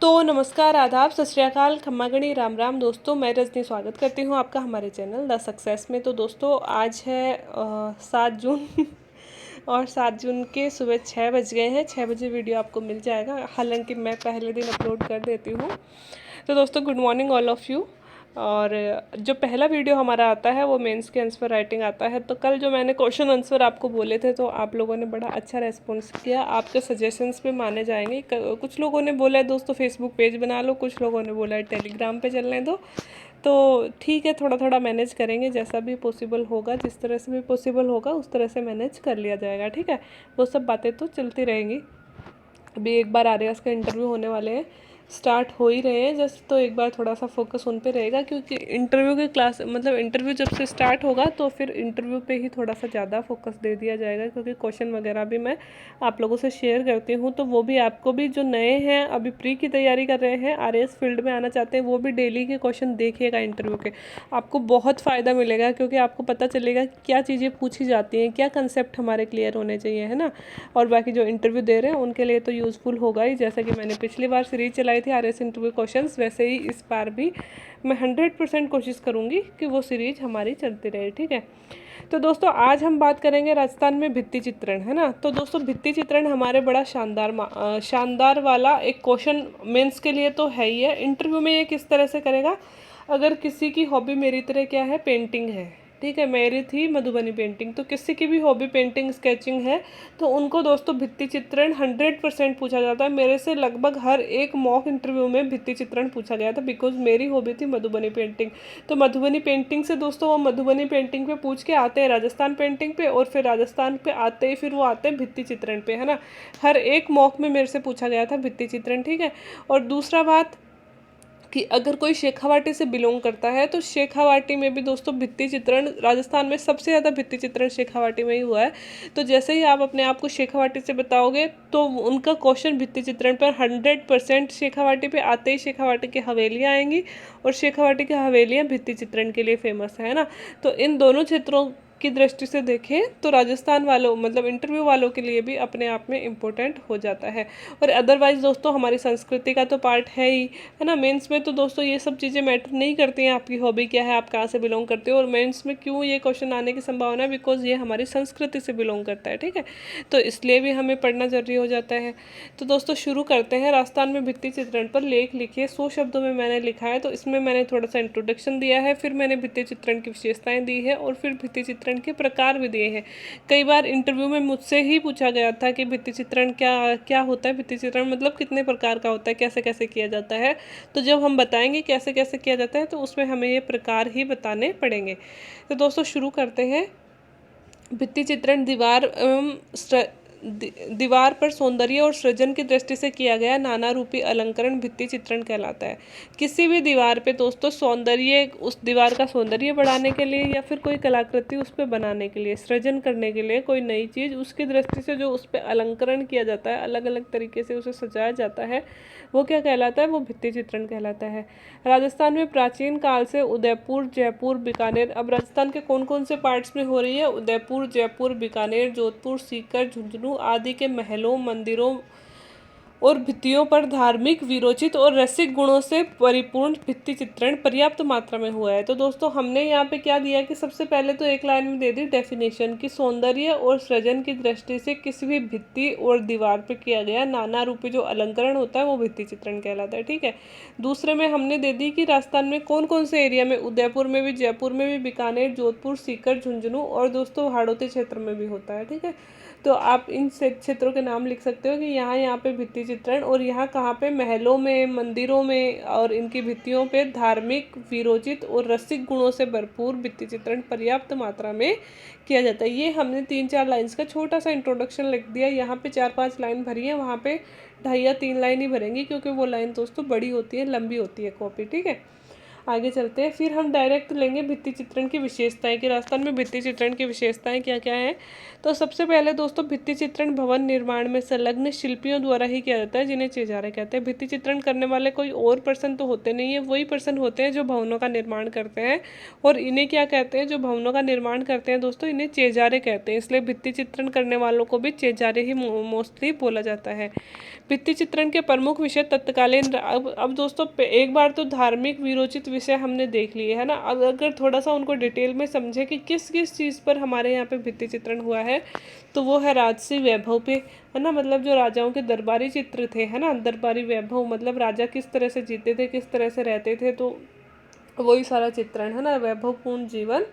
तो नमस्कार, आदाब, सत श्री अकाल, खम्मा गणी, राम राम दोस्तों। मैं रजनी स्वागत करती हूँ आपका हमारे चैनल द सक्सेस में। तो दोस्तों आज है 7 जून और 7 जून के सुबह 6 बज गए हैं। 6 बजे वीडियो आपको मिल जाएगा, हालांकि मैं पहले दिन अपलोड कर देती हूँ। तो दोस्तों good morning all of you. और जो पहला वीडियो हमारा आता है वो मेंस के आंसर राइटिंग आता है। तो कल जो मैंने क्वेश्चन आंसर आपको बोले थे तो आप लोगों ने बड़ा अच्छा रेस्पॉन्स किया, आपके सजेशंस पे माने जाएंगे। कुछ लोगों ने बोला है दोस्तों फेसबुक पेज बना लो, कुछ लोगों ने बोला है टेलीग्राम पे चलने दो। तो ठीक है, थोड़ा थोड़ा मैनेज करेंगे, जैसा भी पॉसिबल होगा, जिस तरह से भी पॉसिबल होगा उस तरह से मैनेज कर लिया जाएगा। ठीक है, वो सब बातें तो चलती रहेंगी। अभी एक बार आर्यस का इंटरव्यू होने वाले हैं, स्टार्ट हो ही रहे हैं जस्ट, तो एक बार थोड़ा सा फोकस उन पे रहेगा, क्योंकि इंटरव्यू की क्लास मतलब इंटरव्यू जब से स्टार्ट होगा तो फिर इंटरव्यू पे ही थोड़ा सा ज़्यादा फोकस दे दिया जाएगा, क्योंकि क्वेश्चन वगैरह भी मैं आप लोगों से शेयर करती हूँ। तो वो भी आपको भी, जो नए हैं अभी प्री की तैयारी कर रहे हैं, आरएएस फील्ड में आना चाहते हैं, वो भी डेली के क्वेश्चन देखिएगा इंटरव्यू के। आपको बहुत फ़ायदा मिलेगा, क्योंकि आपको पता चलेगा कि क्या चीज़ें पूछी जाती हैं, क्या कंसेप्ट हमारे क्लियर होने चाहिए, है ना। और बाकी जो इंटरव्यू दे रहे हैं उनके लिए तो यूज़फुल होगा ही। जैसा कि मैंने पिछली बार सीरीज चलाई थी आरएस इंटरव्यू क्वेश्चंस, वैसे ही इस बार भी मैं 100% कोशिश करूँगी कि वो सीरीज हमारी चलती रहे। ठीक है, तो दोस्तों आज हम बात करेंगे राजस्थान में भित्ति चित्रण, है ना। तो दोस्तों भित्ति चित्रण हमारे बड़ा शानदार वाला एक क्वेश्चन मेंस के लिए तो है ही है। इंटरव्यू में ये किस तरह से करेगा, अगर किसी की हॉबी मेरी तरह क्या है, पेंटिंग है, ठीक है, मेरी थी मधुबनी पेंटिंग, तो किसी की भी हॉबी पेंटिंग स्केचिंग है तो उनको दोस्तों भित्ति चित्रण 100% पूछा जाता है। मेरे से लगभग हर एक मॉक इंटरव्यू में भित्ति चित्रण पूछा गया था, बिकॉज मेरी हॉबी थी मधुबनी पेंटिंग। तो मधुबनी पेंटिंग से दोस्तों वो मधुबनी पेंटिंग पे पूछ के आते हैं राजस्थान पेंटिंग पे, और फिर राजस्थान पे आते ही फिर वो आते हैं भित्ति चित्रण पे, है ना। हर एक मॉक में मेरे से पूछा गया था भित्ति चित्रण। ठीक है, और दूसरा बात कि अगर कोई शेखावाटी से बिलोंग करता है तो शेखावाटी में भी दोस्तों भित्ति चित्रण, राजस्थान में सबसे ज़्यादा भित्ति चित्रण शेखावाटी में ही हुआ है। तो जैसे ही आप अपने आप को शेखावाटी से बताओगे तो उनका क्वेश्चन भित्ति चित्रण पर 100%। शेखावाटी पे आते ही शेखावाटी की हवेलियाँ आएंगी, और शेखावाटी की हवेलियाँ भित्ति चित्रण के लिए फेमस है ना। तो इन दोनों क्षेत्रों की दृष्टि से देखें तो राजस्थान वालों मतलब इंटरव्यू वालों के लिए भी अपने आप में इम्पोर्टेंट हो जाता है। और अदरवाइज दोस्तों हमारी संस्कृति का तो पार्ट है ही, है ना। मेंस में तो दोस्तों ये सब चीज़ें मैटर नहीं करती हैं, आपकी हॉबी क्या है, आप कहाँ से बिलोंग करते हो। और मेंस में क्यों ये क्वेश्चन आने की संभावना है, बिकॉज ये हमारी संस्कृति से बिलोंग करता है। ठीक है, तो इसलिए भी हमें पढ़ना जरूरी हो जाता है। तो दोस्तों शुरू करते हैं। राजस्थान में भित्ति चित्रण पर लेख लिखिए, 100 शब्दों में मैंने लिखा है। तो इसमें मैंने थोड़ा सा इंट्रोडक्शन दिया है, फिर मैंने भित्ति चित्रण की विशेषताएं दी है, और फिर भित्ति चित्रण के प्रकार भी दिए हैं। कई बार इंटरव्यू में मुझसे ही पूछा गया था कि भित्ति चित्रण क्या क्या होता है, भित्ति चित्रण मतलब कितने प्रकार का होता है, कैसे कैसे किया जाता है। तो जब हम बताएंगे कैसे कैसे किया जाता है तो उसमें हमें ये प्रकार ही बताने पड़ेंगे। तो दोस्तों शुरू करते हैं। भित्ति चित्रण दीवार एवं दीवार पर सौंदर्य और सृजन की दृष्टि से किया गया नाना रूपी अलंकरण भित्ति चित्रण कहलाता है। किसी भी दीवार पे दोस्तों सौंदर्य, उस दीवार का सौंदर्य बढ़ाने के लिए या फिर कोई कलाकृति उस पर बनाने के लिए, सृजन करने के लिए, कोई नई चीज़ उसकी दृष्टि से जो उस पर अलंकरण किया जाता है, अलग अलग तरीके से उसे सजाया जाता है, वो क्या कहलाता है, वो भित्ति चित्रण कहलाता है। राजस्थान में प्राचीन काल से उदयपुर, जयपुर, बीकानेर, अब राजस्थान के कौन कौन से पार्ट्स में हो रही है, उदयपुर, जयपुर, बीकानेर, जोधपुर, सीकर, झुंझुनू आदि के महलों, मंदिरों और भित्तियों पर धार्मिक, विरोचित और रसिक गुणों से परिपूर्ण भित्ति चित्रण पर्याप्त मात्रा में हुआ है। तो दोस्तों हमने यहाँ पे क्या दिया कि सबसे पहले तो एक लाइन में दे दी डेफिनेशन की, सौंदर्य और सृजन की दृष्टि से किसी भी भित्ति और दीवार पे किया गया नाना रूपी जो अलंकरण होता है वो भित्ति चित्रण कहलाता है। ठीक है, दूसरे में हमने दे दी कि राजस्थान में कौन कौन से एरिया में, उदयपुर में भी, जयपुर में भी, बीकानेर, जोधपुर, सीकर, झुंझुनू और दोस्तों हाड़ौती क्षेत्र में भी होता है। ठीक है, तो आप इन क्षेत्रों के नाम लिख सकते हो कि यहाँ पे भित्ति चित्रण, और यहाँ कहाँ पे, महलों में, मंदिरों में और इनकी भित्तियों पे धार्मिक, विरोचित और रसिक गुणों से भरपूर भित्ति चित्रण पर्याप्त मात्रा में किया जाता है। ये हमने 3-4 लाइन्स का छोटा सा इंट्रोडक्शन लिख दिया। यहाँ पे 4-5 लाइन भरी है, वहाँ पे 2.5 या 3 लाइन ही भरेंगी, क्योंकि वो लाइन दोस्तों बड़ी होती है, लंबी होती है कॉपी। ठीक है, आगे चलते हैं। फिर हम डायरेक्ट लेंगे भित्ति चित्रण की विशेषताएं कि राजस्थान में भित्ति चित्रण की विशेषताएं क्या क्या हैं। तो सबसे पहले दोस्तों भित्ति चित्रण भवन निर्माण में संलग्न शिल्पियों द्वारा ही किया जाता है, जिन्हें चेजारे कहते हैं। भित्ति चित्रण करने वाले कोई और पर्सन तो होते नहीं है, वही पर्सन होते हैं जो भवनों का निर्माण करते हैं, और इन्हें क्या कहते हैं, जो भवनों का निर्माण करते हैं दोस्तों, इन्हें चेजारे कहते हैं। इसलिए भित्ति चित्रण करने वालों को भी चेजारे ही मोस्टली बोला जाता है। भित्ति चित्रण के प्रमुख विषय तत्कालीन। अब दोस्तों एक बार तो धार्मिक विरोचित विषय हमने देख लिए है ना। अब अगर थोड़ा सा उनको डिटेल में समझे कि किस किस चीज़ पर हमारे यहाँ पे भित्ति चित्रण हुआ है, तो वो है राजसी वैभव पे, है ना। मतलब जो राजाओं के दरबारी चित्र थे, है ना, दरबारी वैभव मतलब राजा किस तरह से जीते थे, किस तरह से रहते थे, तो वही सारा चित्रण है ना, वैभवपूर्ण जीवन,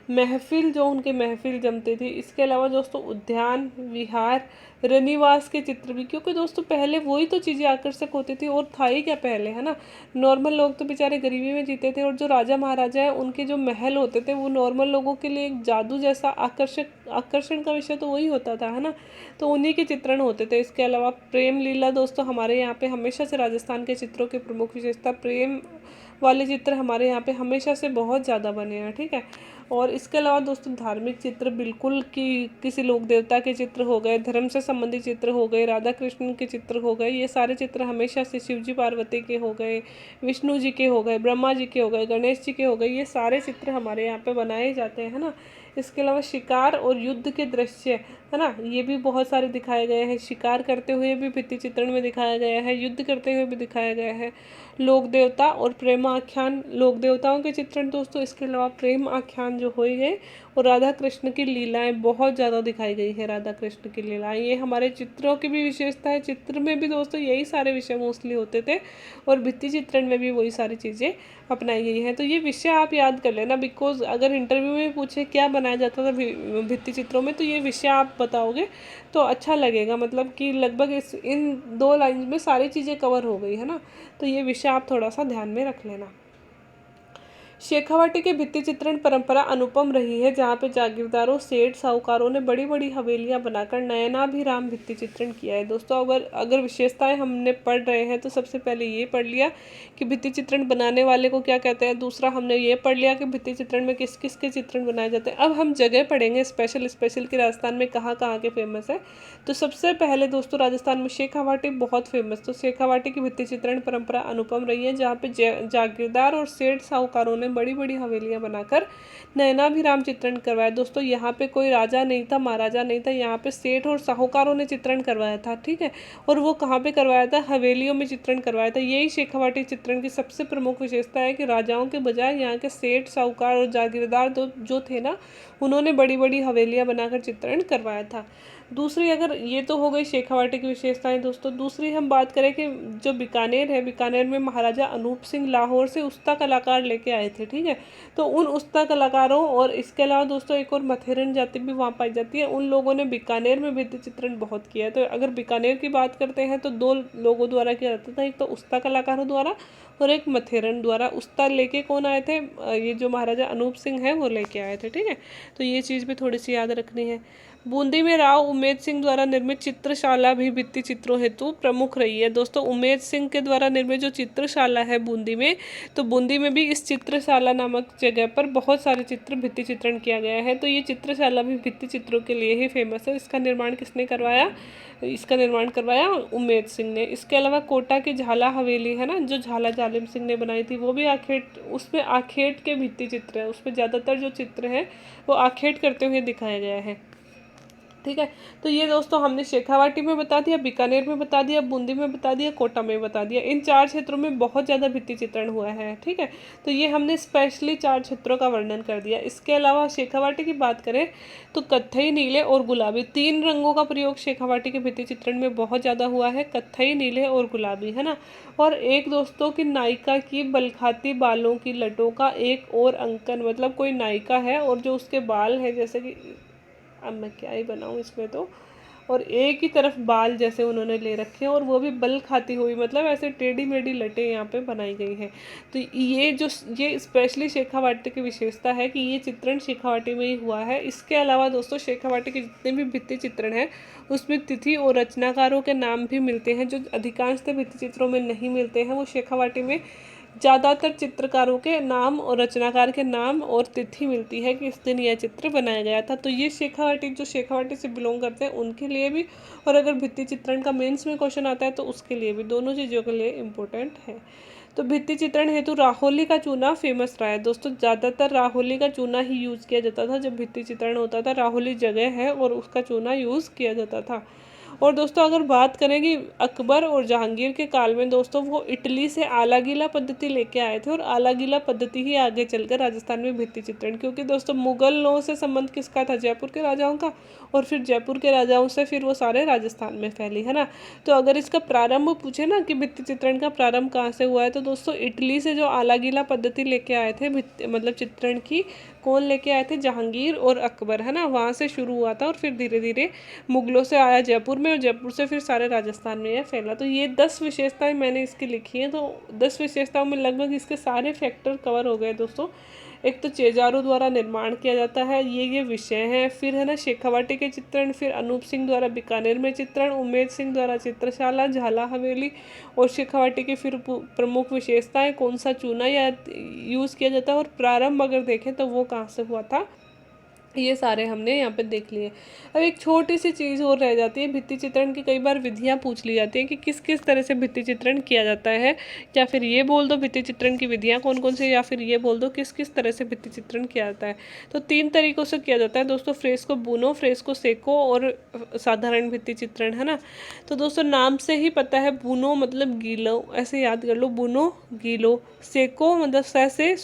महफिल जो उनके महफिल जमती थी। इसके अलावा दोस्तों उद्यान, विहार, रनिवास के चित्र भी, क्योंकि दोस्तों पहले वही तो चीज़ें आकर्षक होती थी, और था ही क्या पहले, है ना। नॉर्मल लोग तो बेचारे गरीबी में जीते थे, और जो राजा महाराजा है उनके जो महल होते थे वो नॉर्मल लोगों के लिए एक जादू जैसा आकर्षण का विषय तो वही होता था, है ना। तो उन्हीं के चित्रण होते थे। इसके अलावा प्रेम लीला दोस्तों हमारे यहाँ पे हमेशा से राजस्थान के चित्रों की प्रमुख विशेषता, प्रेम वाले चित्र हमारे यहाँ पे हमेशा से बहुत ज़्यादा बने हैं, ठीक है। और इसके अलावा दोस्तों धार्मिक चित्र बिल्कुल कि किसी लोक देवता के चित्र हो गए, धर्म से संबंधित चित्र हो गए, राधा कृष्ण के चित्र हो गए, ये सारे चित्र हमेशा से शिव जी पार्वती के हो गए, विष्णु जी के हो गए, ब्रह्मा जी के हो गए, गणेश जी के हो गए, ये सारे चित्र हमारे यहाँ पे बनाए जाते हैं, है ना। इसके अलावा शिकार और युद्ध के दृश्य, है ना, ये भी बहुत सारे दिखाए गए हैं। शिकार करते हुए भी भित्ति चित्रण में दिखाया गया है, युद्ध करते हुए भी दिखाया गया है। लोक देवता और प्रेम आख्यान, लोक देवताओं के चित्रण दोस्तों, इसके अलावा प्रेम आख्यान जो हो गए, और राधा कृष्ण की लीलाएं बहुत ज़्यादा दिखाई गई है। राधा कृष्ण की लीलाएं ये हमारे चित्रों की भी विशेषता है। चित्र में भी दोस्तों यही सारे विषय मोस्टली होते थे, और भित्ति चित्रण में भी वही सारी चीज़ें अपनाई गई हैं। तो ये विषय आप याद कर लेना, बिकॉज अगर इंटरव्यू में पूछे क्या बनाया जाता था भित्ति चित्रों में, तो ये विषय आप बताओगे तो अच्छा लगेगा। मतलब कि लगभग इन 2 लाइन में सारी चीज़ें कवर हो गई, है ना। तो ये विषय आप थोड़ा सा ध्यान में रख लेना। शेखावाटी के भित्ति चित्रण परंपरा अनुपम रही है, जहाँ पे जागीरदारों, सेठ, साहूकारों ने बड़ी बड़ी हवेलियाँ बनाकर नयनाभिराम भित्ति चित्रण किया है। दोस्तों अगर विशेषताएं हमने पढ़ रहे हैं तो सबसे पहले ये पढ़ लिया कि भित्ति चित्रण बनाने वाले को क्या कहते हैं। दूसरा हमने ये पढ़ लिया कि भित्ति चित्रण में किस किस के चित्रण बनाए जाते हैं। अब हम जगह पढ़ेंगे स्पेशल कि राजस्थान में कहाँ कहाँ के फेमस है। तो सबसे पहले दोस्तों राजस्थान में शेखावाटी बहुत फेमस। तो शेखावाटी की भित्ति चित्रण परंपरा अनुपम रही है, जहाँ पे जागीरदार और सेठ साहूकारों ने बड़ी बड़ी हवेलियां बनाकर नयनाभिराम चित्रण करवाया। दोस्तों यहाँ पे कोई राजा नहीं था, महाराजा नहीं था, यहाँ पे सेठ और साहूकारों ने चित्रण करवाया था, ठीक है। और वो कहाँ पे करवाया था, हवेलियों में चित्रण करवाया था। यही शेखावाटी चित्रण की सबसे प्रमुख विशेषता है कि राजाओं के बजाय यहाँ के सेठ, साहूकार और जागीरदार जो थे ना, उन्होंने बड़ी बड़ी हवेलियां बनाकर चित्रण करवाया था। दूसरी, अगर ये तो हो गई शेखावाटी की विशेषताएं दोस्तों, दूसरी हम बात करें कि जो बीकानेर है, बीकानेर में महाराजा अनूप सिंह लाहौर से उस्ता कलाकार लेके आए थे, ठीक है। तो उन उस्ता कलाकारों, और इसके अलावा दोस्तों एक और मथेरन जाति भी वहाँ पाई जाती है, उन लोगों ने बीकानेर में भित्ति चित्रण बहुत किया है। तो अगर बीकानेर की बात करते हैं तो 2 लोगों द्वारा किया जाता था, एक तो उस्ता कलाकारों द्वारा और एक मथेरन द्वारा। उस्ता लेके कौन आए थे, ये जो महाराजा अनूप सिंह है वो लेके आए थे, ठीक है। तो ये चीज़ भी थोड़ी सी याद रखनी है। बूंदी में राव उमेद सिंह द्वारा निर्मित चित्रशाला भी भित्ति चित्रों हेतु प्रमुख रही है। दोस्तों उमेद सिंह के द्वारा निर्मित जो चित्रशाला है बूंदी में, तो बूंदी में भी इस चित्रशाला नामक जगह पर बहुत सारे चित्र भित्ति चित्रण किया गया है। तो ये चित्रशाला भी भित्ति चित्रों के लिए ही फेमस है। इसका निर्माण किसने करवाया, इसका निर्माण करवाया उमेद सिंह ने। इसके अलावा कोटा की झाला हवेली है ना, जो झाला जालिम सिंह ने बनाई थी, वो भी आखेट, उसमें आखेट के भित्ति चित्र है। उसमें ज़्यादातर जो चित्र है वो आखेट करते हुए दिखाया गया है, ठीक है। तो ये दोस्तों हमने शेखावाटी में बता दिया, बीकानेर में बता दिया, बूंदी में बता दिया, कोटा में बता दिया। इन 4 क्षेत्रों में बहुत ज़्यादा भित्ति चित्रण हुआ है, ठीक है। तो ये हमने स्पेशली 4 क्षेत्रों का वर्णन कर दिया। इसके अलावा शेखावाटी की बात करें तो कत्थई, नीले और गुलाबी 3 रंगों का प्रयोग शेखावाटी के भित्ति चित्रण में बहुत ज़्यादा हुआ है, कत्थई, नीले और गुलाबी, है ना। और एक दोस्तों की नायिका की बलखाती बालों की लटों का एक और अंकन, मतलब कोई नायिका है और जो उसके बाल है, जैसे कि अब मैं क्या ही बनाऊँ इसमें तो, और एक ही तरफ बाल जैसे उन्होंने ले रखे हैं, और वो भी बल खाती हुई, मतलब ऐसे टेढ़ी मेढ़ी लटें यहाँ पे बनाई गई हैं। तो ये स्पेशली शेखावाटी की विशेषता है कि ये चित्रण शेखावाटी में ही हुआ है। इसके अलावा दोस्तों शेखावाटी के जितने भी भित्ति चित्रण हैं उसमें तिथि और रचनाकारों के नाम भी मिलते हैं, जो अधिकांशतः भित्ति चित्रों में नहीं मिलते हैं। वो शेखावाटी में ज़्यादातर चित्रकारों के नाम और रचनाकार के नाम और तिथि मिलती है कि इस दिन यह चित्र बनाया गया था। तो ये शेखावाटी, जो शेखावाटी से बिलोंग करते हैं उनके लिए भी, और अगर भित्ति चित्रण का मेंस में क्वेश्चन आता है तो उसके लिए भी, दोनों चीज़ों के लिए इम्पोर्टेंट है। तो भित्ति चित्रण हेतु राहोली का चूना फेमस रहा है। दोस्तों ज़्यादातर राहोली का चूना ही यूज़ किया जाता था जब भित्ति चित्रण होता था। राहोली जगह है और उसका चूना यूज़ किया जाता था। और दोस्तों अगर बात करें कि अकबर और जहांगीर के काल में दोस्तों वो इटली से आला गीला पद्धति लेके आए थे, और आला गीला पद्धति ही आगे चलकर राजस्थान में भित्ति चित्रण, क्योंकि दोस्तों मुगलों से संबंध किसका था, जयपुर के राजाओं का, और फिर जयपुर के राजाओं से फिर वो सारे राजस्थान में फैली, है ना। तो अगर इसका प्रारंभ पूछे ना कि भित्ति चित्रण का प्रारंभ कहाँ से हुआ है, तो दोस्तों इटली से जो आला गीला पद्धति लेके आए थे मतलब चित्रण की, कौन लेके आए थे, जहांगीर और अकबर, है ना, वहाँ से शुरू हुआ था और फिर धीरे धीरे मुगलों से आया जयपुर में, और जयपुर से फिर सारे राजस्थान में यह फैला। तो ये 10 विशेषताएं मैंने इसकी लिखी हैं। तो 10 विशेषताओं में लगभग इसके सारे फैक्टर कवर हो गए दोस्तों। एक तो चेजारों द्वारा निर्माण किया जाता है, ये विषय हैं। फिर है ना शेखावाटी के चित्रण, फिर अनूप सिंह द्वारा बीकानेर में चित्रण, उमेद सिंह द्वारा चित्रशाला झाला हवेली और शेखावाटी की फिर प्रमुख विशेषताएं, कौन सा चूना या यूज़ किया जाता है, और प्रारंभ अगर देखें तो वो कहाँ से हुआ था, ये सारे हमने यहाँ पे देख लिए। अब एक छोटी सी चीज़ और रह जाती है, भित्ति चित्रण की कई बार विधियाँ पूछ ली जाती हैं कि किस किस तरह से भित्ति चित्रण किया जाता है, या फिर ये बोल दो भित्ति चित्रण की विधियाँ कौन कौन सी, या फिर ये बोल दो किस किस तरह से भित्ति चित्रण किया जाता है। तो 3 तरीक़ों से किया जाता है दोस्तों, फ्रेस्को बुनो, फ्रेस्को सेको और साधारण भित्ति चित्रण, है ना। तो दोस्तों नाम से ही पता है, बुनो मतलब गीलो, ऐसे याद कर लो, बुनो गीलो, सेको मतलब से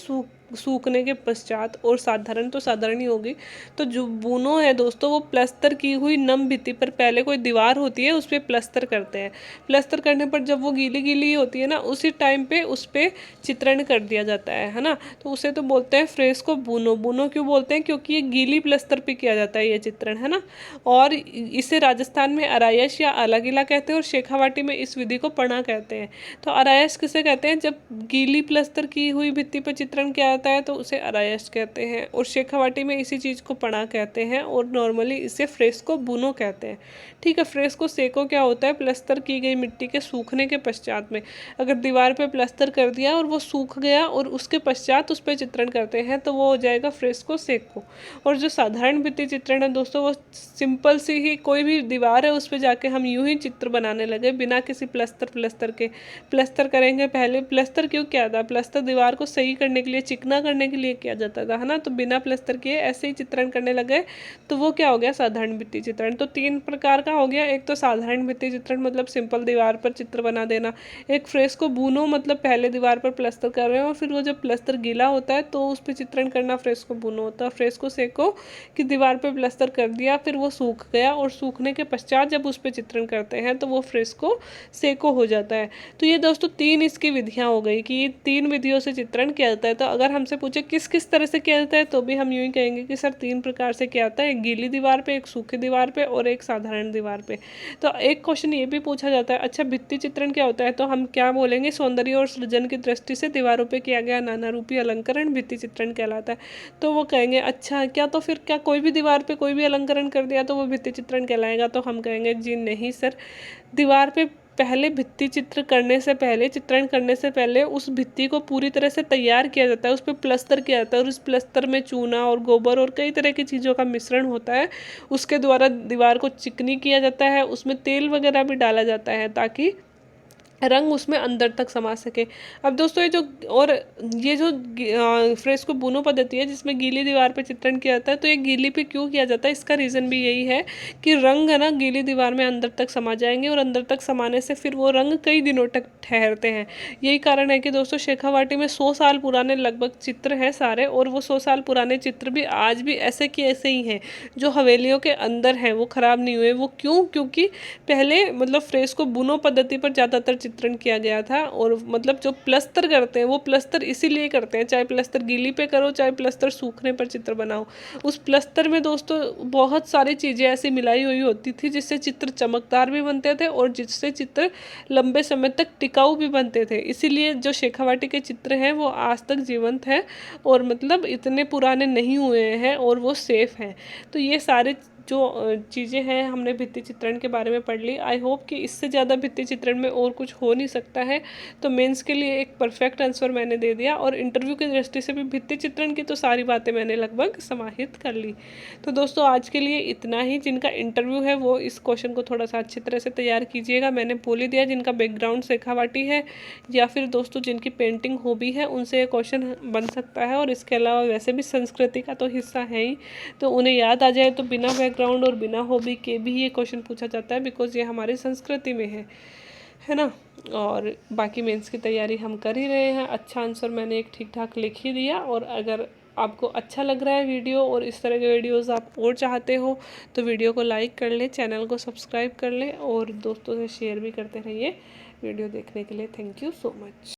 सूखने के पश्चात, और साधारण तो साधारण ही होगी। तो जो बुनो है दोस्तों वो प्लस्तर की हुई नम भित्ति पर, पहले कोई दीवार होती है उस पर प्लस्तर करते हैं, प्लस्तर करने पर जब वो गीली गीली होती है ना, उसी टाइम पे उस पर चित्रण कर दिया जाता है ना। तो उसे तो बोलते हैं फ्रेस्को बुनो। बुनो क्यों बोलते हैं, क्योंकि ये गीली प्लस्तर पे किया जाता है ये चित्रण, है ना। और इसे राजस्थान में अरायश या आला गीला कहते हैं, और शेखावाटी में इस विधि को पणा कहते हैं। तो अरायश किसे कहते हैं, जब गीली प्लस्तर की हुई भित्ति पर चित्रण किया है तो उसे अरायश कहते हैं, और शेखावाटी में इसी चीज़ को पणा कहते हैं, और नॉर्मली इसे फ्रेस्को बुनो कहते हैं। ठीक है। फ्रेस्को सेको क्या होता है, प्लस्तर की गई मिट्टी के सूखने के पश्चात में, अगर दीवार पे प्लस्तर कर दिया और वो सूख गया और उसके पश्चात उस पर चित्रण करते हैं तो वो हो जाएगा फ्रेस्को सेको। और जो साधारण भित्ति चित्रण है दोस्तों, वो सिंपल सी ही कोई भी दीवार है उस पर जाके हम यूं ही चित्र बनाने लगे बिना किसी प्लस्तर के। प्लस्तर करेंगे पहले, प्लस्तर क्यों किया था, प्लस्तर दीवार को सही करने के लिए, चिकना करने के लिए किया जाता था, है ना। तो बिना प्लस्तर किए ऐसे ही चित्रण करने लगे तो वो क्या हो गया, साधारण भित्ति चित्रण। तो 3 प्रकार का हो गया। एक तो साधारण भित्ति चित्रण मतलब सिंपल दीवार पर चित्र बना देना। एक फ्रेस्को बुनो मतलब पहले दीवार पर प्लस्तर कर रहे हो और फिर वो जब प्लस्तर गीला होता है तो उस पर चित्रण करना फ्रेस्को बुनो होता है। फ्रेस्को सेको कि दीवार पर प्लस्तर कर दिया फिर वो सूख गया और सूखने के पश्चात जब उस पर चित्रण करते हैं तो वो फ्रेस्को सेको हो जाता है। तो ये दोस्तों 3 इसकी विधियाँ हो गई कि ये 3 विधियों से चित्रण किया जाता है। तो अगर हमसे पूछे किस किस तरह से किया जाता है तो भी हम यूँ ही कहेंगे कि सर 3 प्रकार से किया जाता है, एक गीली दीवार पे, एक सूखी दीवार पे और एक साधारण दीवार पे। तो एक क्वेश्चन ये भी पूछा जाता है, अच्छा भित्ति चित्रण क्या होता है, तो हम क्या बोलेंगे, सौंदर्य और सृजन की दृष्टि से दीवारों पे किया गया नाना रूपी अलंकरण भित्ति चित्रण कहलाता है। तो वो कहेंगे अच्छा क्या, तो फिर क्या कोई भी दीवार पे कोई भी अलंकरण कर दिया तो वो भित्ति चित्रण कहलाएगा, तो हम कहेंगे जी नहीं सर, दीवार पे पहले भित्ति चित्र करने से पहले, चित्रण करने से पहले उस भित्ति को पूरी तरह से तैयार किया जाता है, उस पर प्लस्तर किया जाता है और उस प्लस्तर में चूना और गोबर और कई तरह की चीज़ों का मिश्रण होता है। उसके द्वारा दीवार को चिकनी किया जाता है, उसमें तेल वगैरह भी डाला जाता है ताकि रंग उसमें अंदर तक समा सके। अब दोस्तों ये जो फ्रेस्को बुनो पद्धति है जिसमें गीली दीवार पे चित्रण किया जाता है, तो ये गीली पे क्यों किया जाता है, इसका रीज़न भी यही है कि रंग है ना गीली दीवार में अंदर तक समा जाएंगे और अंदर तक समाने से फिर वो रंग कई दिनों तक ठहरते हैं। यही कारण है कि दोस्तों शेखावाटी में 100 साल पुराने लगभग चित्र हैं सारे, और वो 100 साल पुराने चित्र भी आज भी ऐसे के ऐसे ही हैं जो हवेलियों के अंदर हैं, वो ख़राब नहीं हुए। वो क्यों, क्योंकि पहले मतलब फ्रेस्को बुनो पद्धति पर ज़्यादातर चित्रण किया गया था, और मतलब जो प्लस्तर करते हैं वो प्लस्तर इसीलिए करते हैं, चाहे प्लस्तर गीली पे करो चाहे प्लस्तर सूखने पर चित्र बनाओ, उस प्लस्तर में दोस्तों बहुत सारी चीज़ें ऐसी मिलाई हुई होती थी जिससे चित्र चमकदार भी बनते थे और जिससे चित्र लंबे समय तक टिकाऊ भी बनते थे। इसीलिए जो शेखावाटी के चित्र हैं वो आज तक जीवंत है और मतलब इतने पुराने नहीं हुए हैं और वो सेफ हैं। तो ये सारे जो चीज़ें हैं हमने भित्ति चित्रण के बारे में पढ़ ली। आई होप कि इससे ज़्यादा भित्ति चित्रण में और कुछ हो नहीं सकता है। तो मेंस के लिए एक परफेक्ट आंसर मैंने दे दिया, और इंटरव्यू की दृष्टि से भी भित्ति चित्रण की तो सारी बातें मैंने लगभग समाहित कर ली। तो दोस्तों आज के लिए इतना ही। जिनका इंटरव्यू है वो इस क्वेश्चन को थोड़ा सा अच्छी तरह से तैयार कीजिएगा। मैंने बोल ही दिया, जिनका बैकग्राउंड शेखावाटी है या फिर दोस्तों जिनकी पेंटिंग हॉबी है उनसे ये क्वेश्चन बन सकता है, और इसके अलावा वैसे भी संस्कृति का तो हिस्सा है ही, तो उन्हें याद आ जाए तो बिना बैकग्राउंड और बिना हॉबी के भी ये क्वेश्चन पूछा जाता है, बिकॉज ये हमारी संस्कृति में है ना। और बाकी मेंस की तैयारी हम कर ही रहे हैं। अच्छा आंसर मैंने एक ठीक ठाक लिख ही दिया। और अगर आपको अच्छा लग रहा है वीडियो और इस तरह के वीडियोस आप और चाहते हो तो वीडियो को लाइक कर लें, चैनल को सब्सक्राइब कर लें और दोस्तों से शेयर भी करते रहिए। वीडियो देखने के लिए थैंक यू सो मच।